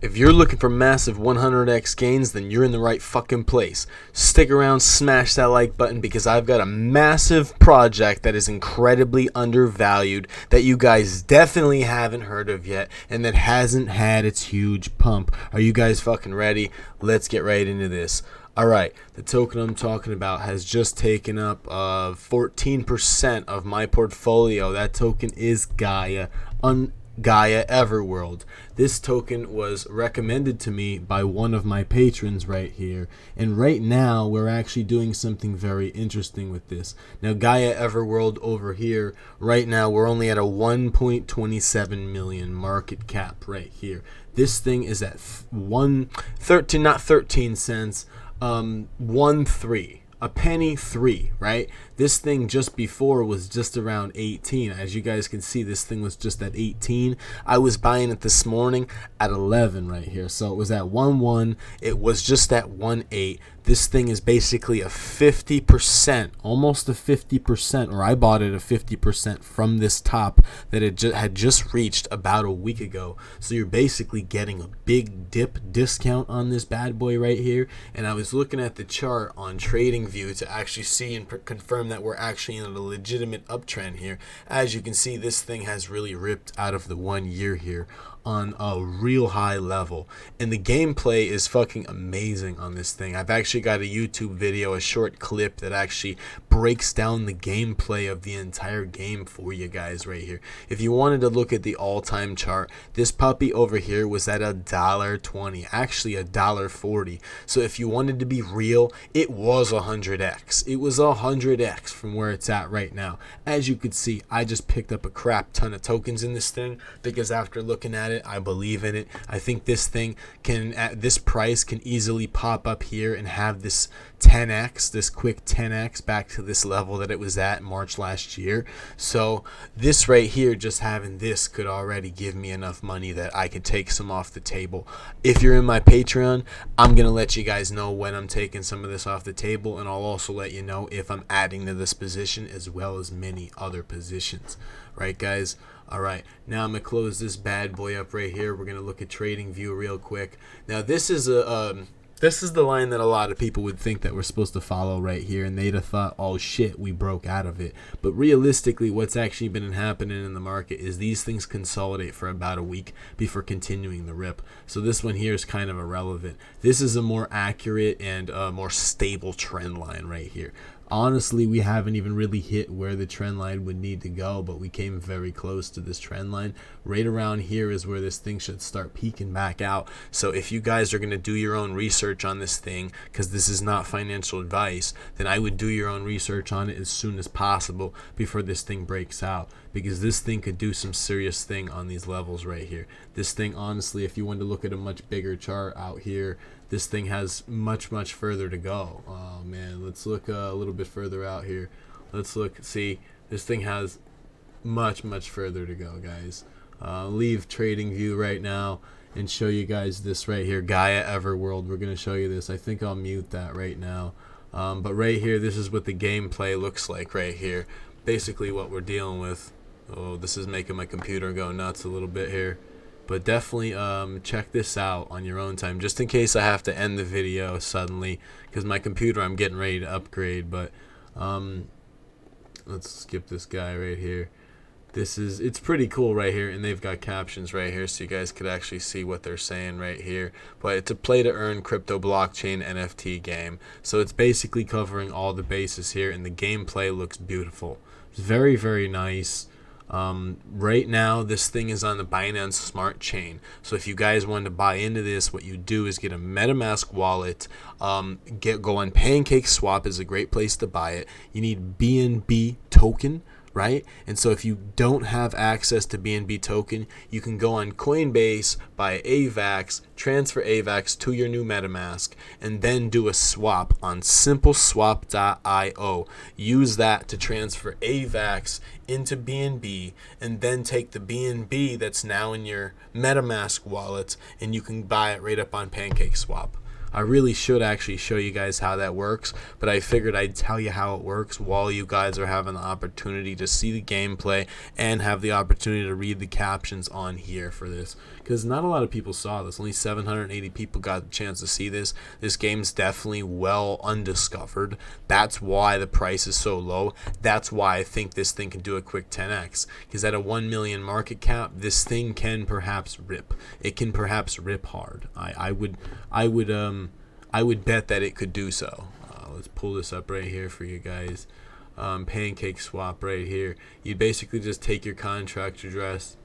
If you're looking for massive 100x gains, then you're in the right fucking place. Stick around, smash that like button, because I've got a massive project that is incredibly undervalued that you guys definitely haven't heard of yet and that hasn't had its huge pump. Are you guys fucking ready? Let's get right into this. Alright, the token I'm talking about has just taken up 14% of my portfolio. That token is Gaia Everworld. This token was recommended to me by one of my patrons right here, and right now we're actually doing something very interesting with this. Now Gaia Everworld over here, right now we're only at a 1.27 million market cap right here. This thing is at 13 cents, 1.3, a penny 3, right? This thing just before was just around 18. As you guys can see, this thing was just at 18. I was buying it this morning at 11 right here. So it was at 1.1. It was just at 1.8. This thing is basically a 50%, almost a 50%, or I bought it a 50% from this top that it had just reached about a week ago. So you're basically getting a big dip discount on this bad boy right here. And I was looking at the chart on TradingView to actually see and confirm that we're actually in a legitimate uptrend here. As you can see, this thing has really ripped out of the 1 year here on a real high level, and the gameplay is fucking amazing on this thing. I've actually got a YouTube video, a short clip that actually breaks down the gameplay of the entire game for you guys right here. If you wanted to look at the all-time chart, this puppy over here was at $1.20, actually $1.40. So if you wanted to be real, it was 100x. It was 100x from where it's at right now. As you could see, I just picked up a crap ton of tokens in this thing because after looking at it, I believe in it. I think this thing can, at this price, can easily pop up here and have this 10x, this quick 10x back to this level that it was at March last year. So this right here, just having this could already give me enough money that I could take some off the table. If you're in my Patreon, I'm gonna let you guys know when I'm taking some of this off the table, and I'll also let you know if I'm adding to this position as well as many other positions. Right, guys? Alright, now I'm going to close this bad boy up right here. We're going to look at TradingView real quick. Now this is the line that a lot of people would think that we're supposed to follow right here, and they'd have thought, oh shit, we broke out of it. But realistically, what's actually been happening in the market is these things consolidate for about a week before continuing the rip. So this one here is kind of irrelevant. This is a more accurate and more stable trend line right here. Honestly, we haven't even really hit where the trend line would need to go, but we came very close to this trend line. Right around here is where this thing should start peaking back out. So if you guys are going to do your own research on this thing, because this is not financial advice, then I would do your own research on it as soon as possible before this thing breaks out, because this thing could do some serious thing on these levels right here. This thing, honestly, if you want to look at a much bigger chart out here, this thing has much further to go. Oh man, let's look a little bit further out here. Let's look, see, this thing has much further to go, guys. Leave TradingView right now and show you guys this right here, Gaia Everworld. We're going to show you this. I think I'll mute that right now. But right here, this is what the gameplay looks like right here. Basically what we're dealing with. Oh, this is making my computer go nuts a little bit here. But definitely check this out on your own time, just in case I have to end the video suddenly, because my computer I'm getting ready to upgrade. But let's skip this guy right here. It's pretty cool right here, and they've got captions right here so you guys could actually see what they're saying right here. But it's a play to earn crypto blockchain NFT game, so it's basically covering all the bases here, and the gameplay looks beautiful. It's very nice. Right now this thing is on the Binance Smart Chain, so if you guys want to buy into this, what you do is get a MetaMask wallet. Go on PancakeSwap is a great place to buy it. You need BNB token, right? And so if you don't have access to BNB token, you can go on Coinbase, buy AVAX, transfer AVAX to your new MetaMask, and then do a swap on simpleswap.io. Use that to transfer AVAX into BNB, and then take the BNB that's now in your MetaMask wallet, and you can buy it right up on PancakeSwap. I really should actually show you guys how that works, but I figured I'd tell you how it works while you guys are having the opportunity to see the gameplay and have the opportunity to read the captions on here for this, because not a lot of people saw this. Only 780 people got a chance to see this. This game's definitely well undiscovered. That's why the price is so low. That's why I think this thing can do a quick 10x, because at a 1 million market cap, this thing can perhaps rip. It can perhaps rip hard. I would bet that it could do so. Let's pull this up right here for you guys. Pancake swap right here. You basically just take your contract address,